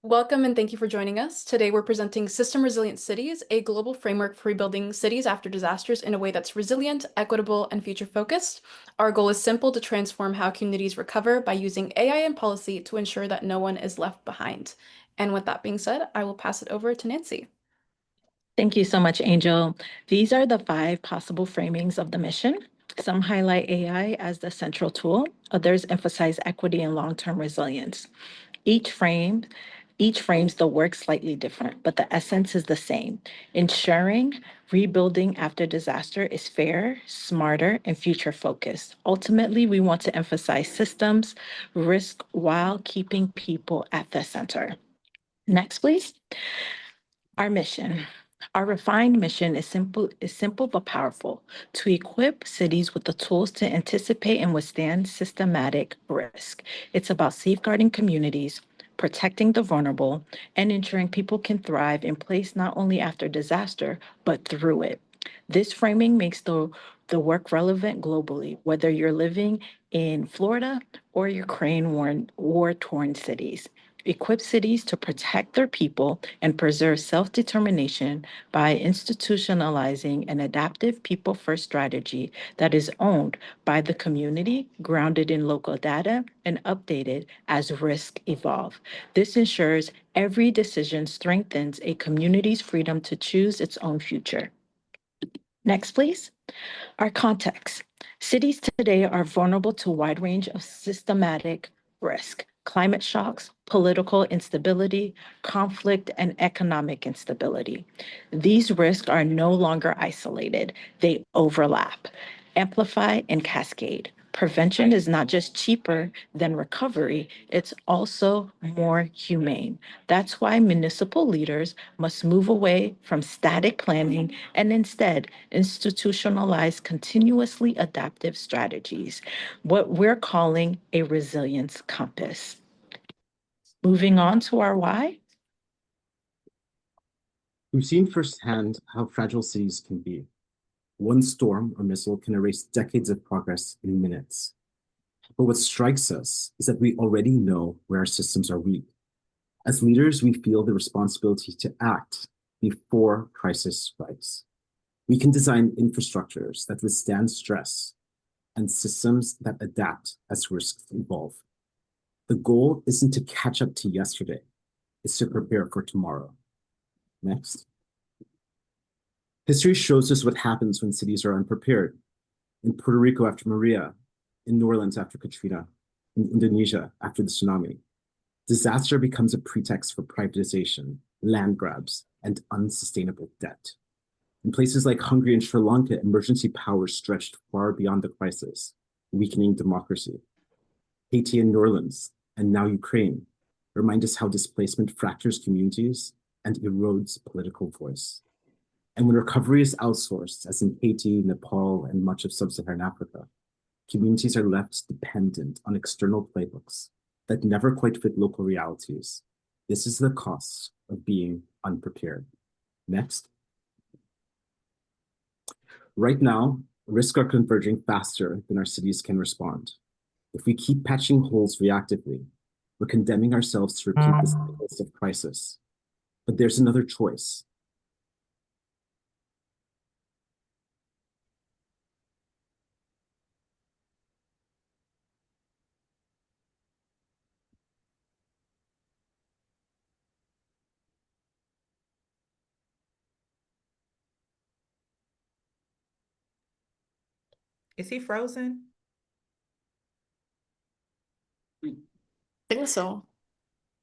Welcome and thank you for joining us. Today we're presenting System Resilient Cities, a global framework for rebuilding cities after disasters in a way that's resilient, equitable, and future-focused. Our goal is simple: to transform how communities recover by using AI and policy to ensure that no one is left behind. And with that being said, I will pass it over to Nancy. Thank you so much, Angel. These are the 5 possible framings of the mission. Some highlight AI as the central tool, others emphasize equity and long-term resilience. Each frames the work slightly different, but the essence is the same: ensuring rebuilding after disaster is fair, smarter, and future-focused. Ultimately, we want to emphasize systems, risk, while keeping people at the center. Next, please. Our mission. Our refined mission is simple but powerful: to equip cities with the tools to anticipate and withstand systematic risk. It's about safeguarding communities, protecting the vulnerable, and ensuring people can thrive in place not only after disaster, but through it. This framing makes the work relevant globally, whether you're living in Florida or Ukraine war-torn cities. Equip cities to protect their people and preserve self-determination by institutionalizing an adaptive people-first strategy that is owned by the community, grounded in local data, and updated as risks evolve. This ensures every decision strengthens a community's freedom to choose its own future. Next, please. Our context. Cities today are vulnerable to a wide range of systematic risk: climate shocks, political instability, conflict, and economic instability. These risks are no longer isolated. They overlap, amplify, and cascade. Prevention is not just cheaper than recovery, it's also more humane. That's why municipal leaders must move away from static planning and instead institutionalize continuously adaptive strategies, what we're calling a resilience compass. Moving on to our why. We've seen firsthand how fragile cities can be. One storm or missile can erase decades of progress in minutes. But what strikes us is that we already know where our systems are weak. As leaders, we feel the responsibility to act before crisis strikes. We can design infrastructures that withstand stress and systems that adapt as risks evolve. The goal isn't to catch up to yesterday, it's to prepare for tomorrow. Next. History shows us what happens when cities are unprepared. In Puerto Rico after Maria, in New Orleans after Katrina, in Indonesia after the tsunami. Disaster becomes a pretext for privatization, land grabs, and unsustainable debt. In places like Hungary and Sri Lanka, emergency powers stretched far beyond the crisis, weakening democracy. Haiti and New Orleans, and now Ukraine, remind us how displacement fractures communities and erodes political voice. And when recovery is outsourced, as in Haiti, Nepal, and much of sub-Saharan Africa, communities are left dependent on external playbooks that never quite fit local realities. This is the cost of being unprepared. Next. Right now, risks are converging faster than our cities can respond. If we keep patching holes reactively, we're condemning ourselves to repeat the cycles of crisis. But there's another choice. Is he frozen? I think so.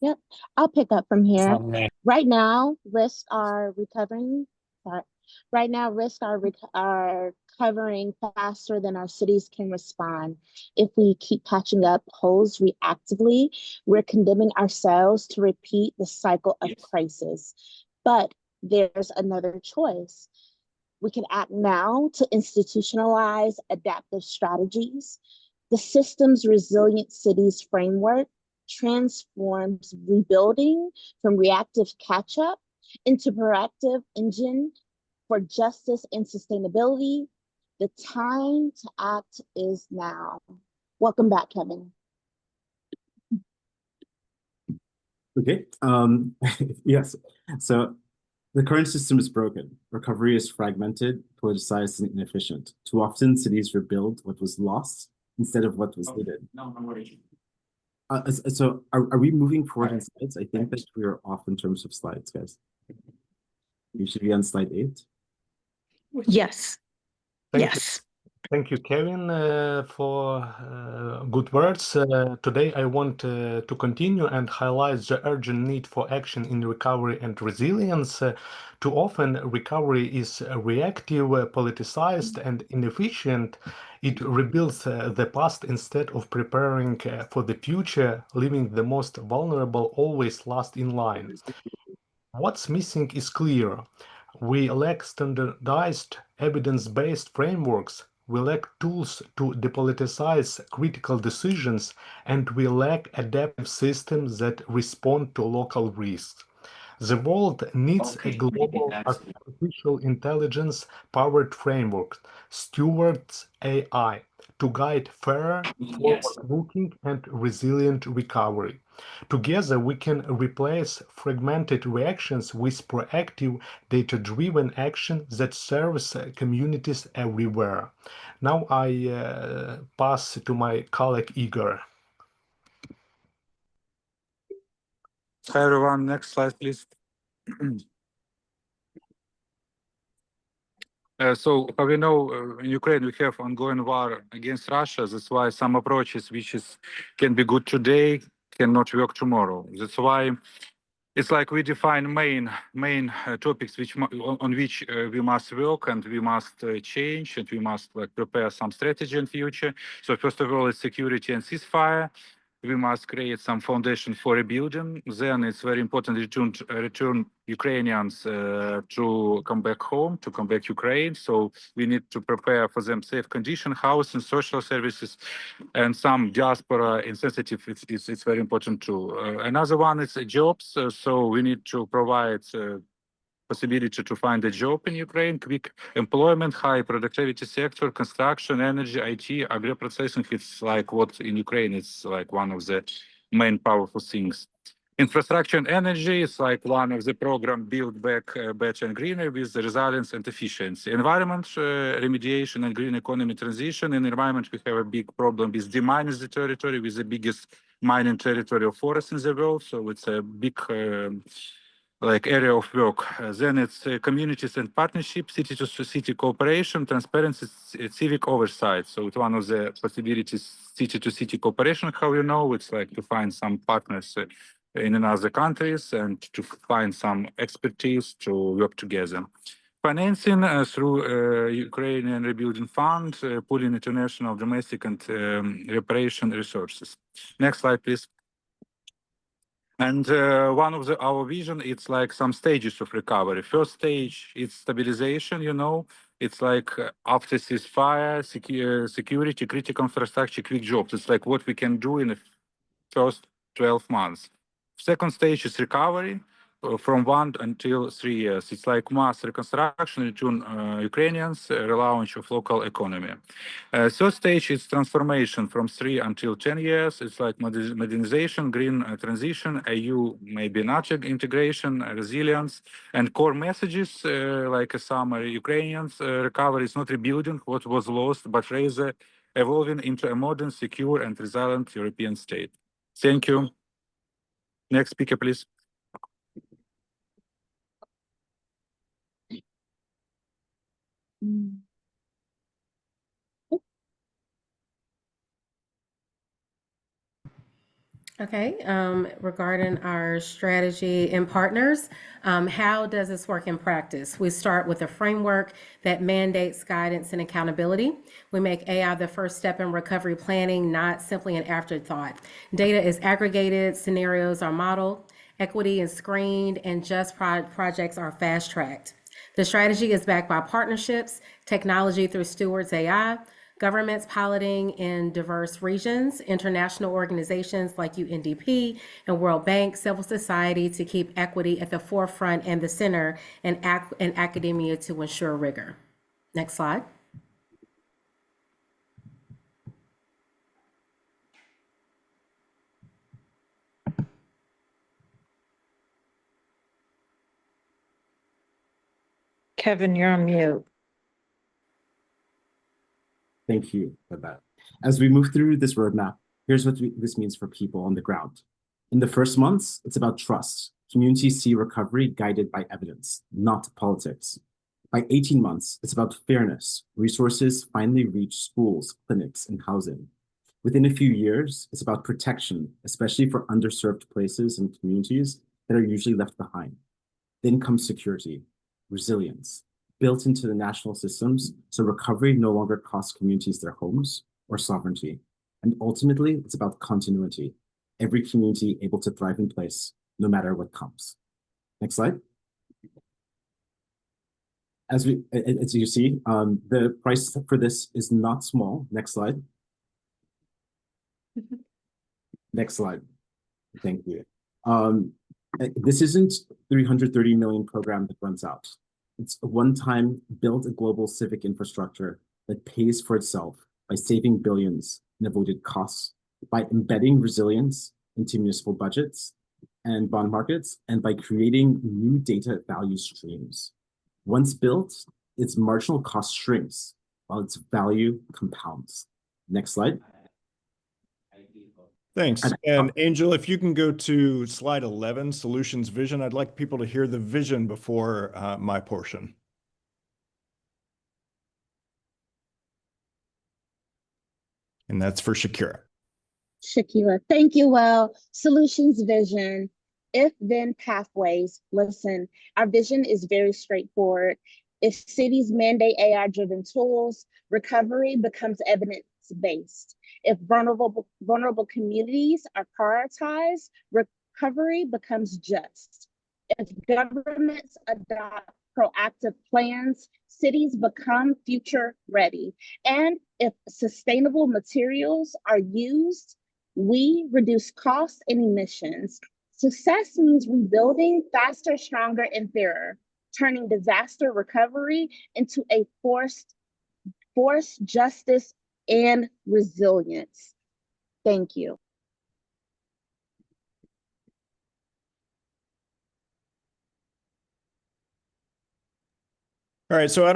Yep, I'll pick up from here. Right now, risks are recovering. Right now, risks are recovering faster than our cities can respond. If we keep patching up holes reactively, we're condemning ourselves to repeat the cycle of crisis. But there's another choice. We can act now to institutionalize adaptive strategies. The Systems Resilient Cities framework transforms rebuilding from reactive catch-up into proactive engine for justice and sustainability. The time to act is now. Welcome back, Kevin. Okay. Yes. So the current system is broken. Recovery is fragmented, politicized, and inefficient. Too often, cities rebuild what was lost instead of what was hidden. So are we moving forward in slides? I think that we're off in terms of slides, guys. You should be on slide 8. Yes. Thank Yes. Thank you, Kevin, for good words. Today, I want to continue and highlight the urgent need for action in recovery and resilience. Too often, recovery is reactive, politicized, and inefficient. It rebuilds the past instead of preparing for the future, leaving the most vulnerable always last in line. What's missing is clear. We lack standardized, evidence-based frameworks, we lack tools to depoliticize critical decisions, and we lack adaptive systems that respond to local risks. The world needs a global artificial intelligence powered framework, Stewards AI, to guide fair, forward-looking, and resilient recovery. Together, we can replace fragmented reactions with proactive, data-driven action that serves communities everywhere. Now I pass to my colleague Ihor. Hi everyone, next slide please. So we know in Ukraine we have ongoing war against Russia. That's why some approaches which can be good today cannot work tomorrow. That's why it's like we define main topics on which we must work and we must change and we must prepare some strategy in future. So first of all, it's security and ceasefire. We must create some foundation for rebuilding. Then it's very important to return Ukrainians to come back home, to come back Ukraine. So we need to prepare for them safe condition, housing, social services, and some diaspora insensitive. It's very important too. Another one is jobs. So we need to provide possibility to find a job in Ukraine, quick employment, high productivity sector, construction, energy, IT, agri-processing. It's like what in Ukraine, it's like one of the main powerful things. Infrastructure and energy is like one of the program Build Back Better and Greener with the resilience and efficiency. Environment remediation and green economy transition. In environment, we have a big problem with demining the territory, with the biggest mining territory of forests in the world. So it's a big area of work. Then it's communities and partnerships, city-to-city cooperation, transparency, civic oversight. So it's one of the possibilities, city-to-city cooperation, how you know, it's like to find some partners in other countries and to find some expertise to work together. Financing through Ukrainian Rebuilding Fund, pooling international, domestic, and reparation resources. Next slide, please. And one of our vision, it's like some stages of recovery. First stage, it's stabilization, you know. It's like after ceasefire, security, critical infrastructure, quick jobs. It's like what we can do in the first 12 months. Second stage is recovery from 1 until 3 years. It's like mass reconstruction, return Ukrainians, relaunch of local economy. Third stage is transformation from 3 until 10 years. It's like modernization, green transition, EU, maybe NATO integration, resilience, and core messages like a summary. Ukrainians recovery is not rebuilding what was lost, but rather evolving into a modern, secure, and resilient European state. Thank you. Next speaker, please. Okay, regarding our strategy and partners, how does this work in practice? We start with a framework that mandates guidance and accountability. We make AI the first step in recovery planning, not simply an afterthought. Data is aggregated, scenarios are modeled, equity is screened, and just projects are fast-tracked. The strategy is backed by partnerships, technology through Stewards AI, governments piloting in diverse regions, international organizations like UNDP and World Bank, civil society to keep equity at the forefront and the center, and academia to ensure rigor. Next slide. Kevin, you're on mute. Thank you for that. As we move through this roadmap, here's what this means for people on the ground. In the first months, it's about trust. Communities see recovery guided by evidence, not politics. By 18 months, it's about fairness. Resources finally reach schools, clinics, and housing. Within a few years, it's about protection, especially for underserved places and communities that are usually left behind. Then comes security, resilience, built into the national systems, so recovery no longer costs communities their homes or sovereignty. And ultimately, it's about continuity, every community able to thrive in place, no matter what comes. Next slide. As you see, the price for this is not small. Next slide. Next slide. Thank you. This isn't 330 million program that runs out. It's a one-time build a global civic infrastructure that pays for itself by saving billions in avoided costs, by embedding resilience into municipal budgets and bond markets, and by creating new data value streams. Once built, its marginal cost shrinks while its value compounds. Next slide. Thanks. And Angel, if you can go to slide 11, solutions vision. I'd like people to hear the vision before my portion. And that's for Shakeyla. Shakeyla, thank you. Well, solutions vision, if then pathways. Listen, our vision is very straightforward. If cities mandate AI-driven tools, recovery becomes evidence-based. If vulnerable communities are prioritized, recovery becomes just. If governments adopt proactive plans, cities become future ready. And if sustainable materials are used, we reduce costs and emissions. Success means rebuilding faster, stronger, and fairer, turning disaster recovery into a force, justice, and resilience. Thank you. All right, so at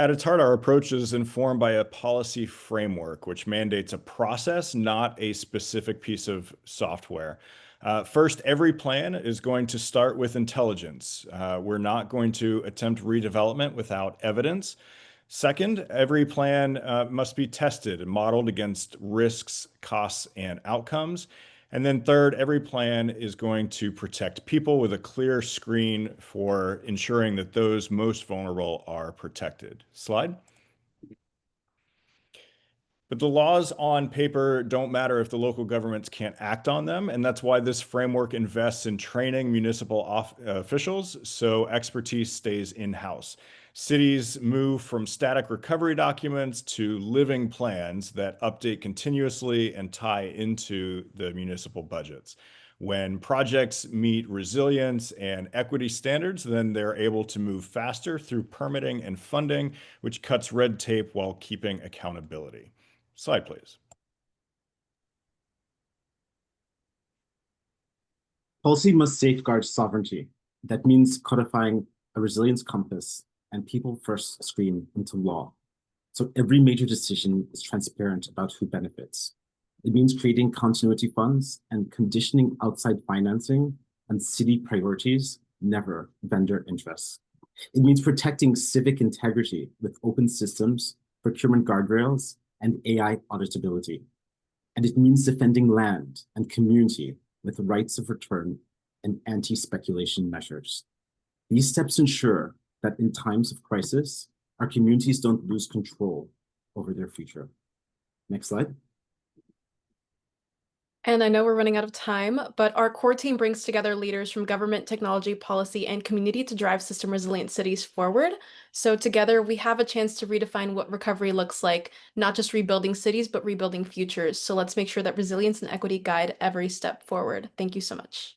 its heart, our approach is informed by a policy framework, which mandates a process, not a specific piece of software. First, every plan is going to start with intelligence. We're not going to attempt redevelopment without evidence. Second, every plan must be tested and modeled against risks, costs, and outcomes. And then third, every plan is going to protect people with a clear screen for ensuring that those most vulnerable are protected. Slide. But the laws on paper don't matter if the local governments can't act on them. And that's why this framework invests in training municipal officials so expertise stays in-house. Cities move from static recovery documents to living plans that update continuously and tie into the municipal budgets. When projects meet resilience and equity standards, then they're able to move faster through permitting and funding, which cuts red tape while keeping accountability. Slide, please. Policy must safeguard sovereignty. That means codifying a resilience compass and people first screen into law. So every major decision is transparent about who benefits. It means creating continuity funds and conditioning outside financing on city priorities, never vendor interests. It means protecting civic integrity with open systems, procurement guardrails, and AI auditability. And it means defending land and community with rights of return and anti-speculation measures. These steps ensure that in times of crisis, our communities don't lose control over their future. Next slide. And I know we're running out of time, but our core team brings together leaders from government, technology, policy, and community to drive system resilient cities forward. So together we have a chance to redefine what recovery looks like, not just rebuilding cities, but rebuilding futures. So let's make sure that resilience and equity guide every step forward. Thank you so much.